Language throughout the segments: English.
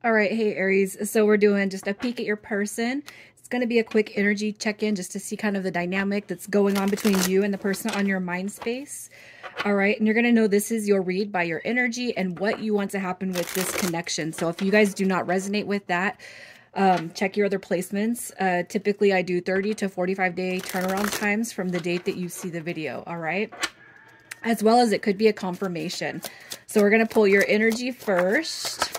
All right, hey Aries. So we're doing just a peek at your person. It's going to be a quick energy check-in just to see kind of the dynamic that's going on between you and the person on your mind space. All right, and you're going to know this is your read by your energy and what you want to happen with this connection. So if you guys do not resonate with that, check your other placements. Typically, I do 30 to 45 day turnaround times from the date that you see the video. All right, as well as it could be a confirmation. So we're going to pull your energy first.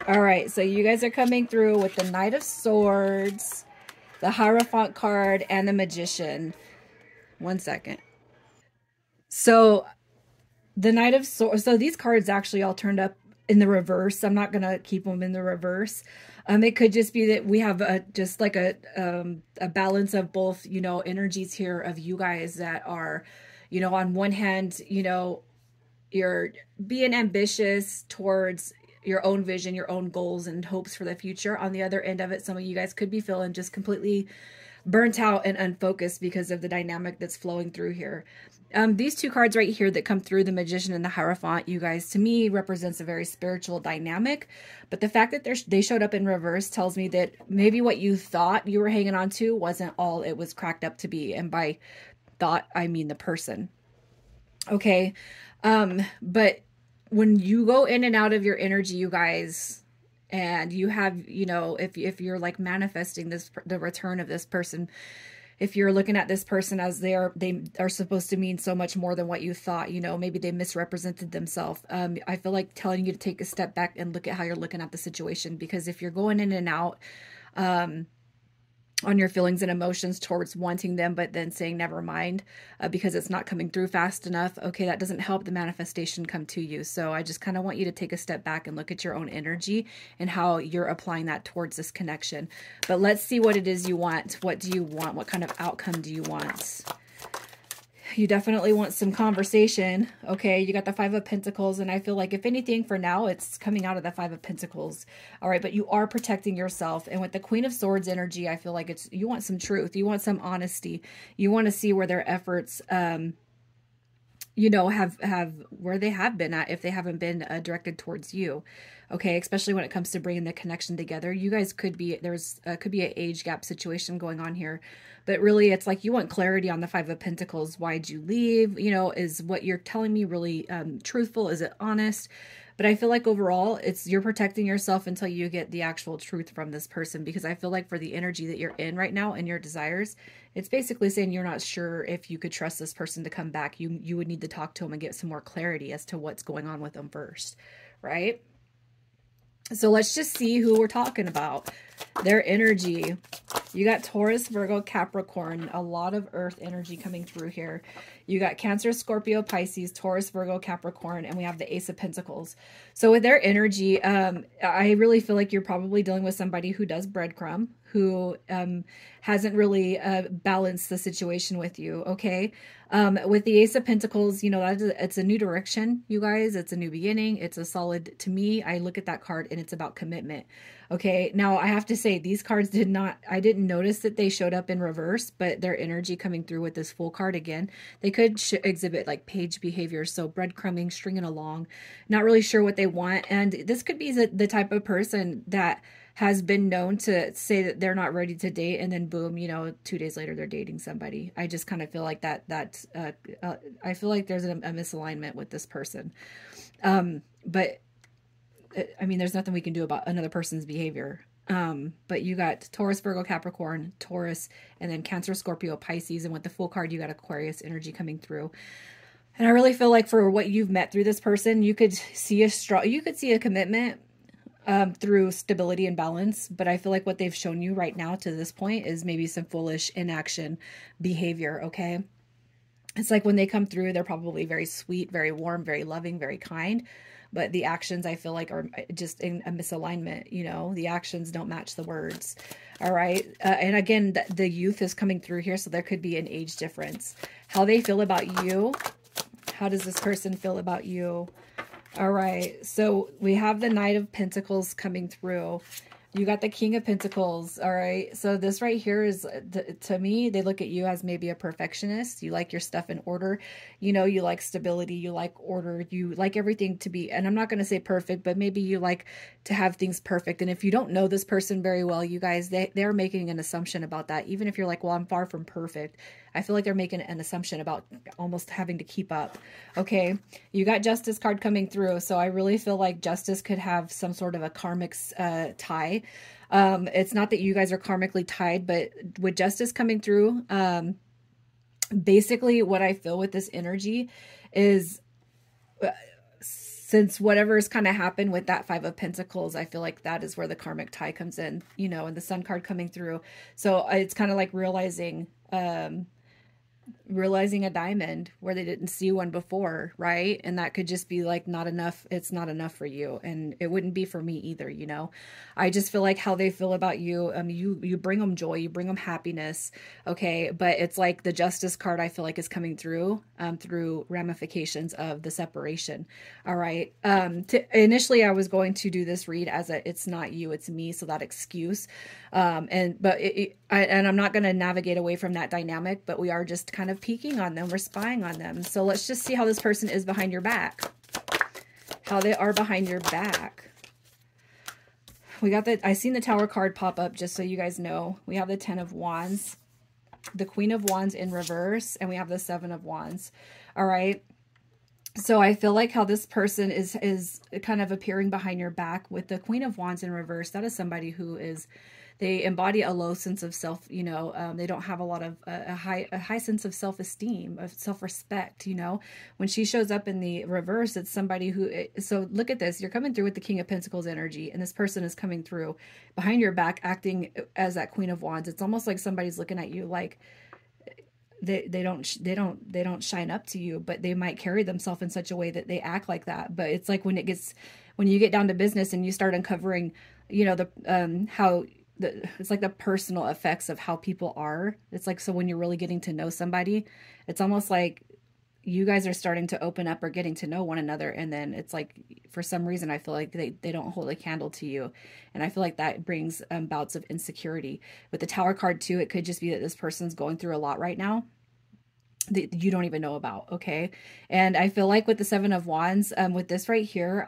All right, so you guys are coming through with the Knight of Swords, the Hierophant card, and the Magician. One second. So the Knight of Swords, so these cards actually all turned up in the reverse. I'm not going to keep them in the reverse. It could just be that we have just like a balance of both, energies here of you guys that are, on one hand, you're being ambitious towards your own vision, your own goals and hopes for the future. On the other end of it, some of you guys could be feeling just completely burnt out and unfocused because of the dynamic that's flowing through here. These two cards right here that come through, the Magician and the Hierophant, you guys, to me, represents a very spiritual dynamic. But the fact that they showed up in reverse tells me that maybe what you thought you were hanging on to wasn't all it was cracked up to be. And by thought, I mean the person. Okay. But when you go in and out of your energy, you guys, and you have, if you're like manifesting the return of this person, if you're looking at this person as they are supposed to mean so much more than what you thought, maybe they misrepresented themselves. I feel like telling you to take a step back and look at how you're looking at the situation, because if you're going in and out, on your feelings and emotions towards wanting them, but then saying never mind because it's not coming through fast enough, okay, that doesn't help the manifestation come to you. So I just kind of want you to take a step back and look at your own energy and how you're applying that towards this connection. But let's see what it is you want. What do you want? What kind of outcome do you want? You definitely want some conversation. Okay, you got the Five of Pentacles, and I feel like if anything for now, it's coming out of the Five of Pentacles. All right, but you are protecting yourself. And with the Queen of Swords energy, I feel like you want some truth. You want some honesty. You want to see where their efforts, have where they have been at, if they haven't been directed towards you. Okay, especially when it comes to bringing the connection together. You guys could be, could be an age gap situation going on here, but really it's like you want clarity on the Five of Pentacles. Why'd you leave? Is what you're telling me really truthful? Is it honest? But I feel like overall, you're protecting yourself until you get the actual truth from this person, because I feel like for the energy that you're in right now and your desires, it's basically saying you're not sure if you could trust this person to come back. You would need to talk to them and get some more clarity as to what's going on with them first, right? So let's just see who we're talking about. Their energy. You got Taurus, Virgo, Capricorn. A lot of earth energy coming through here. You got Cancer, Scorpio, Pisces, Taurus, Virgo, Capricorn, and we have the Ace of Pentacles. So with their energy, I really feel like you're probably dealing with somebody who does breadcrumb, who hasn't really balanced the situation with you, okay? With the Ace of Pentacles, it's a new direction, you guys. It's a new beginning. It's a solid, to me, I look at that card and it's about commitment. Okay, now I have to say these cards I didn't notice that they showed up in reverse, but their energy coming through with this full card again, they could exhibit like page behavior. So breadcrumbing, stringing along, not really sure what they want. And this could be the type of person that has been known to say that they're not ready to date, and then boom, 2 days later they're dating somebody. I just kind of feel like I feel like there's a misalignment with this person. But I mean, there's nothing we can do about another person's behavior. But you got Taurus, Virgo, Capricorn, Taurus, and then Cancer, Scorpio, Pisces, and with the full card, you got Aquarius energy coming through. And I really feel like for what you've met through this person, you could see a commitment through stability and balance. But I feel like what they've shown you right now to this point is maybe some foolish inaction behavior, okay? It's like when they come through, they're probably very sweet, very warm, very loving, very kind. But the actions, I feel like, are just in a misalignment. The actions don't match the words. All right. And again, the youth is coming through here. So there could be an age difference. How they feel about you. How does this person feel about you? All right. So we have the Knight of Pentacles coming through. You got the King of Pentacles. All right. So this right here is, to me, they look at you as maybe a perfectionist. You like your stuff in order. You know, you like stability. You like order. You like everything to be, and I'm not going to say perfect, but maybe you like to have things perfect. And if you don't know this person very well, you guys, they're making an assumption about that. Even if you're like, well, I'm far from perfect. I feel like they're making an assumption about almost having to keep up. Okay. You got Justice card coming through. So I really feel like Justice could have some sort of a karmic tie. It's not that you guys are karmically tied, but with Justice coming through, basically what I feel with this energy is, since whatever's kind of happened with that Five of Pentacles, I feel like that is where the karmic tie comes in, you know, and the Sun card coming through. So it's kind of like realizing a diamond where they didn't see one before, right? And that could just be like not enough. It's not enough for you, and it wouldn't be for me either, you know. I just feel like how they feel about you, you bring them joy, you bring them happiness, okay? But it's like the Justice card, I feel like, is coming through through ramifications of the separation. All right. Initially I was going to do this read as a it's not you, it's me, so that excuse, and I'm not going to navigate away from that dynamic, but we are just kind of peeking on them. We're spying on them. So let's just see how this person is behind your back. How they are behind your back. We got I seen the Tower card pop up, just so you guys know. We have the Ten of Wands, the Queen of Wands in reverse, and we have the Seven of Wands. All right. So I feel like how this person is kind of appearing behind your back with the Queen of Wands in reverse. That is somebody who is, they embody a low sense of self, you know, they don't have a lot of, a high sense of self-esteem, of self-respect, you know. When she shows up in the reverse, it's somebody who, so look at this, you're coming through with the King of Pentacles energy, and this person is coming through behind your back, acting as that Queen of Wands. It's almost like somebody's looking at you like, they don't shine up to you, but they might carry themselves in such a way that they act like that. But it's like when you get down to business and you start uncovering, you know, it's like the personal effects of how people are. It's like, so when you're really getting to know somebody, it's almost like you guys are starting to open up or getting to know one another. And then it's like, for some reason, I feel like they don't hold a candle to you. And I feel like that brings bouts of insecurity. With the Tower card too, it could just be that this person's going through a lot right now that you don't even know about. Okay. And I feel like with the Seven of Wands, with this right here,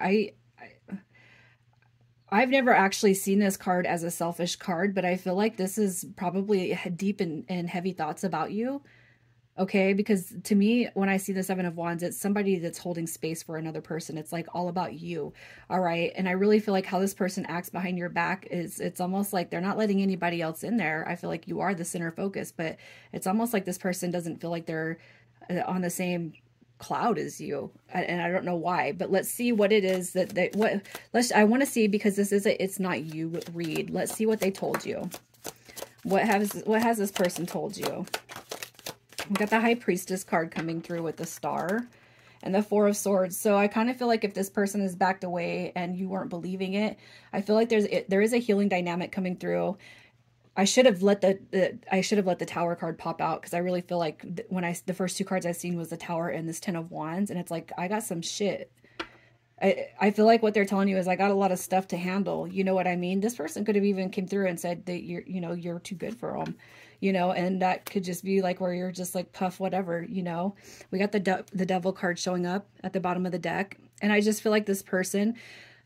I've never actually seen this card as a selfish card, but I feel like this is probably deep and heavy thoughts about you. Okay, because to me, when I see the Seven of Wands, it's somebody that's holding space for another person. It's like all about you. All right. And I really feel like how this person acts behind your back is, it's almost like they're not letting anybody else in there. I feel like you are the center focus, but it's almost like this person doesn't feel like they're on the same cloud as you. And I don't know why, but let's see what it is I want to see, because this is it's not you read. Let's see what they told you. What has this person told you? We got the High Priestess card coming through with the Star and the Four of Swords. So I kind of feel like if this person is backed away and you weren't believing it, I feel like there is a healing dynamic coming through. I should have let the Tower card pop out, because I really feel like the first two cards I've seen was the Tower and this Ten of Wands, and it's like, I got some shit. I feel like what they're telling you is, I got a lot of stuff to handle. You know what I mean? This person could have even came through and said that you're too good for them, you know, and that could just be like where you're just like, puff, whatever, you know. We got the Devil card showing up at the bottom of the deck. And I just feel like this person,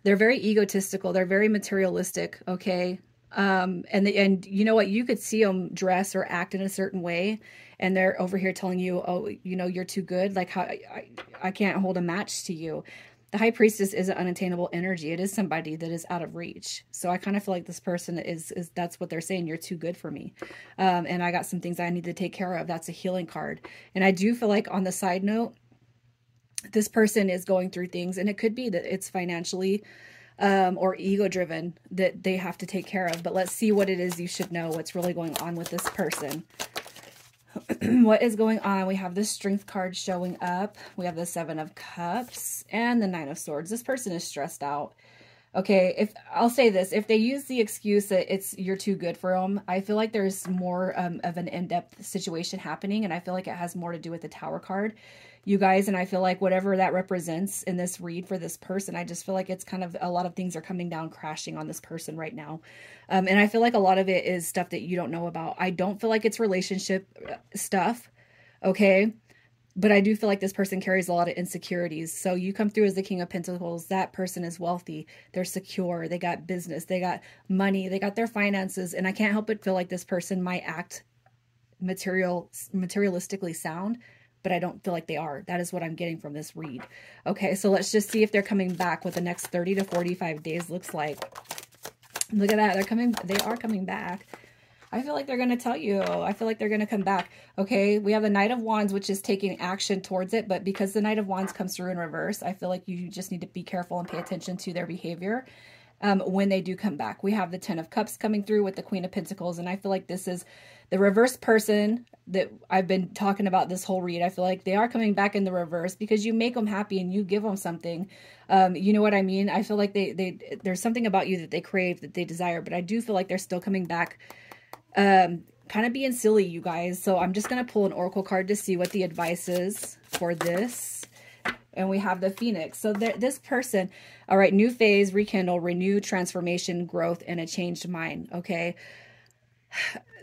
they're very egotistical. They're very materialistic. Okay. And you know what, you could see them dress or act in a certain way, and they're over here telling you, oh, you know, you're too good. Like, how I can't hold a match to you. The High Priestess is an unattainable energy. It is somebody that is out of reach. So I kind of feel like this person is that's what they're saying. You're too good for me. And I got some things I need to take care of. That's a healing card. And I do feel like, on the side note, this person is going through things, and it could be that it's financially or ego driven that they have to take care of. But let's see what it is you should know, what's really going on with this person. What is going on? We have the Strength card showing up. We have the Seven of Cups and the Nine of Swords. This person is stressed out. Okay, if I'll say this, if they use the excuse that you're too good for them, I feel like there's more of an in-depth situation happening, and I feel like it has more to do with the Tower card. you guys. And I feel like whatever that represents in this read for this person, I just feel like it's kind of a lot of things are coming down crashing on this person right now. And I feel like a lot of it is stuff that you don't know about. I don't feel like it's relationship stuff. Okay. But I do feel like this person carries a lot of insecurities. So you come through as the King of Pentacles. That person is wealthy. They're secure. They got business. They got money. They got their finances. And I can't help but feel like this person might act materialistically sound, but I don't feel like they are. That is what I'm getting from this read. Okay, so let's just see if they're coming back, what the next 30 to 45 days looks like. Look at that. They are coming back. I feel like they're going to tell you. I feel like they're going to come back. Okay, we have the Knight of Wands, which is taking action towards it. But because the Knight of Wands comes through in reverse, I feel like you just need to be careful and pay attention to their behavior when they do come back. We have the Ten of Cups coming through with the Queen of Pentacles. And I feel like this is the reverse person that I've been talking about this whole read. I feel like they are coming back in the reverse because you make them happy and you give them something. You know what I mean? I feel like there's something about you that they crave, that they desire. But I do feel like they're still coming back kind of being silly, you guys. So I'm just going to pull an oracle card to see what the advice is for this. And we have the Phoenix. So this person, all right, new phase, rekindle, renew, transformation, growth, and a changed mind. Okay.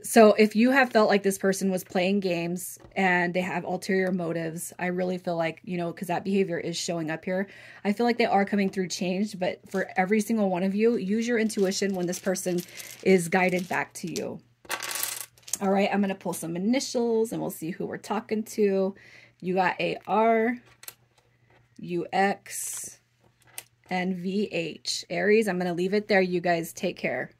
So if you have felt like this person was playing games and they have ulterior motives, I really feel like, you know, because that behavior is showing up here. I feel like they are coming through changed, but for every single one of you, use your intuition when this person is guided back to you. All right, I'm going to pull some initials and we'll see who we're talking to. You got AR, UX, and VH. Aries, I'm going to leave it there. You guys take care.